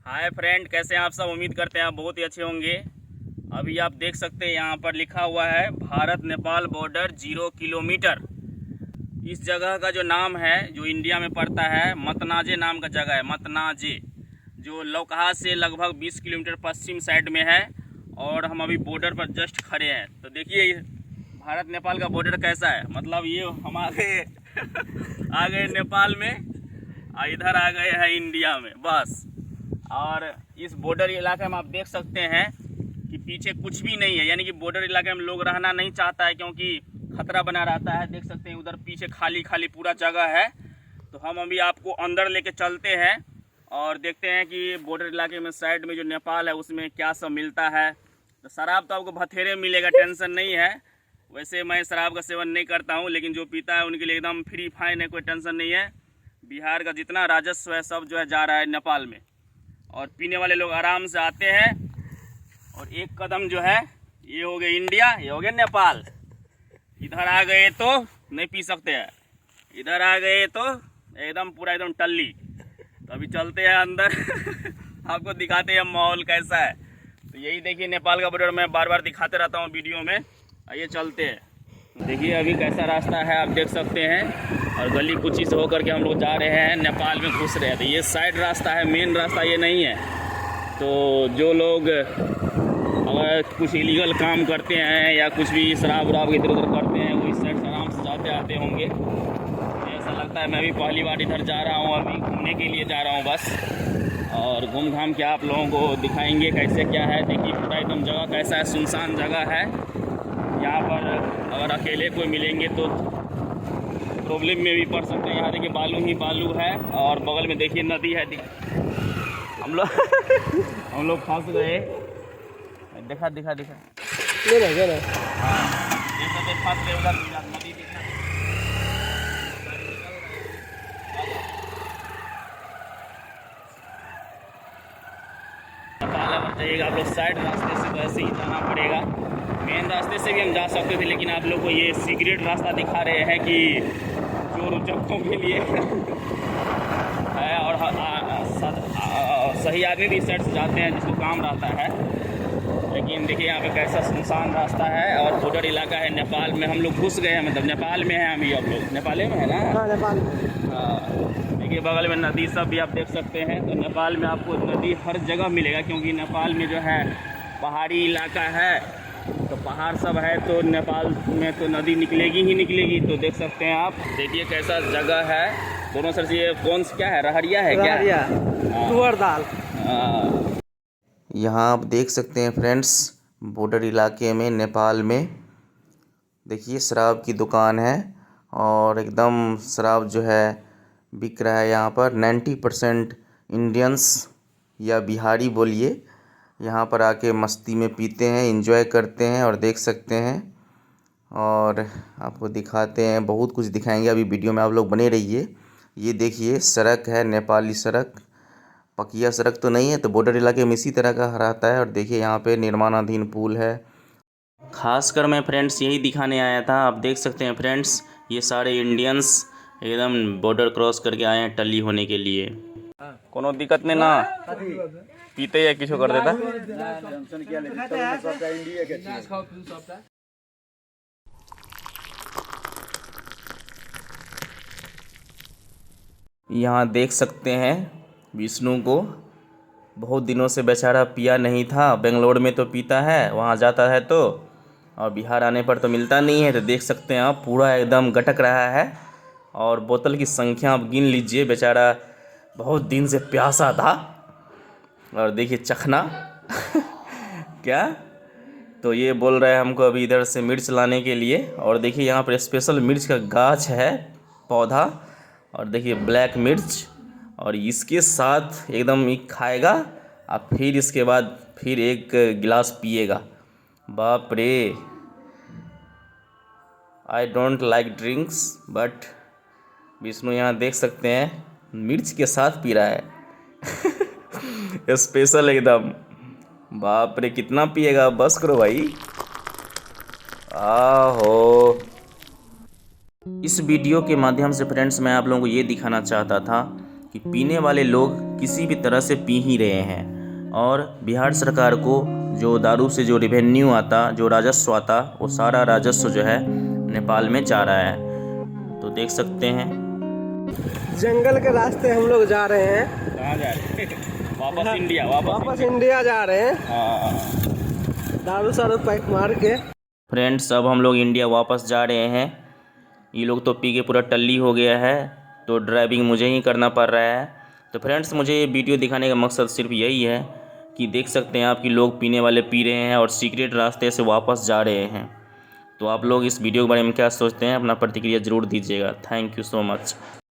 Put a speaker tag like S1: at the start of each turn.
S1: Hi friend, कैसे हैं आप सब। उम्मीद करते हैं आप बहुत ही अच्छे होंगे। अभी आप देख सकते हैं यहाँ पर लिखा हुआ है भारत नेपाल बॉर्डर 0 किलोमीटर। इस जगह का जो नाम है, जो इंडिया में पड़ता है, मतनाजे नाम का जगह है। मतनाजे जो लौकहा से लगभग 20 किलोमीटर पश्चिम साइड में है। और हम अभी बॉर्डर पर जस्ट खड़े हैं। तो देखिए भारत नेपाल का बॉर्डर कैसा है। मतलब ये हमारे आ गए नेपाल में, इधर आ गए हैं इंडिया में बस। और इस बॉर्डर इलाके में आप देख सकते हैं कि पीछे कुछ भी नहीं है, यानी कि बॉर्डर इलाके में लोग रहना नहीं चाहता है क्योंकि खतरा बना रहता है। देख सकते हैं उधर पीछे खाली खाली पूरा जगह है। तो हम अभी आपको अंदर लेके चलते हैं और देखते हैं कि बॉर्डर इलाके में साइड में जो नेपाल है उसमें क्या सब मिलता है। तो शराब तो आपको बथेरे मिलेगा, टेंशन नहीं है। वैसे मैं शराब का सेवन नहीं करता हूँ, लेकिन जो पीता है उनके लिए एकदम फ्री फाइन है, कोई टेंशन नहीं है। बिहार का जितना राजस्व है सब जो है जा रहा है नेपाल में। और पीने वाले लोग आराम से आते हैं। और एक कदम जो है ये हो गया इंडिया, ये हो गया नेपाल। इधर आ गए तो नहीं पी सकते हैं, इधर आ गए तो एकदम पूरा एकदम टल्ली। तो अभी चलते हैं अंदर आपको दिखाते हैं माहौल कैसा है। तो यही देखिए नेपाल का बॉर्डर मैं बार बार दिखाते रहता हूँ वीडियो में। आइए चलते हैं। देखिए अभी कैसा रास्ता है आप देख सकते हैं। और गली कुची से होकर के हम लोग जा रहे हैं, नेपाल में घुस रहे हैं। तो ये साइड रास्ता है, मेन रास्ता ये नहीं है। तो जो लोग अगर कुछ इलीगल काम करते हैं या कुछ भी शराब वराब इधर उधर करते हैं, वो इस साइड से आराम से जाते आते होंगे। ऐसा लगता है मैं भी पहली बार इधर जा रहा हूँ, अभी घूमने के लिए जा रहा हूँ बस। और घूम घाम के आप लोगों को दिखाएंगे कैसे क्या है। देखिए पूरा एकदम जगह कैसा है, सुनसान जगह है। यहाँ पर अगर अकेले कोई मिलेंगे तो प्रॉब्लम में भी पड़ सकते हैं। यहाँ देखिए बालू ही बालू है और बगल में देखिए नदी है। हम लोग फंस गए। दिखा दिखा दिखा हाँ, ये फंस गए उधर नदी दिखा। जाइएगा आप लोग साइड रास्ते से, तो ऐसे ही जाना पड़ेगा। मेन रास्ते से भी हम जा सकते थे, लेकिन आप लोग को ये सीक्रेट रास्ता दिखा रहे हैं कि चोर उचक्कों के लिए है। और सही आदमी भी इस साइड से जाते हैं जिसको काम रहता है। लेकिन देखिए यहाँ पे कैसा सुनसान रास्ता है और बॉर्डर इलाका है नेपाल में। हम लोग घुस गए हैं, मतलब नेपाल में हैं अभी। आप लोग नेपाल में है ना? हाँ नेपाल में। हाँ देखिए बगल में नदी सब भी आप देख सकते हैं। तो नेपाल में आपको नदी हर जगह मिलेगा, क्योंकि नेपाल में जो है पहाड़ी इलाका है। तो पहाड़ सब है, तो नेपाल में तो नदी निकलेगी ही निकलेगी। तो देख सकते हैं आप, देखिए कैसा जगह है। दोनों सर से ये कौन सा क्या है, रहरिया है क्या? तुअर दाल।
S2: यहाँ आप देख सकते हैं फ्रेंड्स, बॉर्डर इलाके में नेपाल में देखिए शराब की दुकान है। और एकदम शराब जो है बिक रहा है यहाँ पर। 90% इंडियंस या बिहारी बोलिए यहाँ पर आके मस्ती में पीते हैं, एंजॉय करते हैं। और देख सकते हैं और आपको दिखाते हैं, बहुत कुछ दिखाएंगे अभी वीडियो में, आप लोग बने रहिए। ये देखिए सड़क है, नेपाली सड़क, पकिया सड़क तो नहीं है। तो बॉर्डर इलाके में इसी तरह का रहता है। और देखिए यहाँ पे निर्माणाधीन पुल है। खासकर मैं फ्रेंड्स यही दिखाने आया था। आप देख सकते हैं फ्रेंड्स, ये सारे इंडियंस एकदम बॉर्डर क्रॉस करके आए हैं टल्ली होने के लिए।
S1: कोनो दिक्कत नहीं ना, पीते या किसी कर देता।
S2: यहाँ देख सकते हैं विष्णु को, बहुत दिनों से बेचारा पिया नहीं था। बेंगलोर में तो पीता है, वहाँ जाता है तो, और बिहार आने पर तो मिलता नहीं है। तो देख सकते हैं आप पूरा एकदम गटक रहा है। और बोतल की संख्या आप गिन लीजिए, बेचारा बहुत दिन से प्यासा था। और देखिए चखना क्या, तो ये बोल रहा है हमको अभी इधर से मिर्च लाने के लिए। और देखिए यहाँ पर स्पेशल मिर्च का गाछ है, पौधा। और देखिए ब्लैक मिर्च, और इसके साथ एकदम एक खाएगा और फिर इसके बाद फिर एक गिलास पिएगा। बाप रे, I don't like drinks, but Vishnu यहाँ देख सकते हैं मिर्च के साथ पी रहा है स्पेशल एकदम। बाप रे कितना पिएगा, बस करो भाई। आहो, इस वीडियो के माध्यम से फ्रेंड्स मैं आप लोगों को ये दिखाना चाहता था कि पीने वाले लोग किसी भी तरह से पी ही रहे हैं। और बिहार सरकार को जो दारू से जो रेवेन्यू आता, जो राजस्व आता, वो सारा राजस्व जो है नेपाल में जा रहा है। तो देख सकते हैं
S3: जंगल के रास्ते हम लोग जा रहे हैं।
S1: कहाँ जा रहे हैं? वापस इंडिया,
S3: वापस इंडिया जा रहे हैं,
S1: हाँ।
S3: दारू सारू पैक मार के।
S2: फ्रेंड्स, अब हम लोग इंडिया वापस जा रहे हैं। ये लोग तो पी के पूरा टल्ली हो गया है, तो ड्राइविंग मुझे ही करना पड़ रहा है। तो फ्रेंड्स, मुझे ये वीडियो दिखाने का मकसद सिर्फ यही है कि देख सकते हैं आप कि लोग पीने वाले पी रहे हैं और सीक्रेट रास्ते से वापस जा रहे हैं। तो आप लोग इस वीडियो के बारे में क्या सोचते हैं, अपना प्रतिक्रिया ज़रूर दीजिएगा। Thank you so much.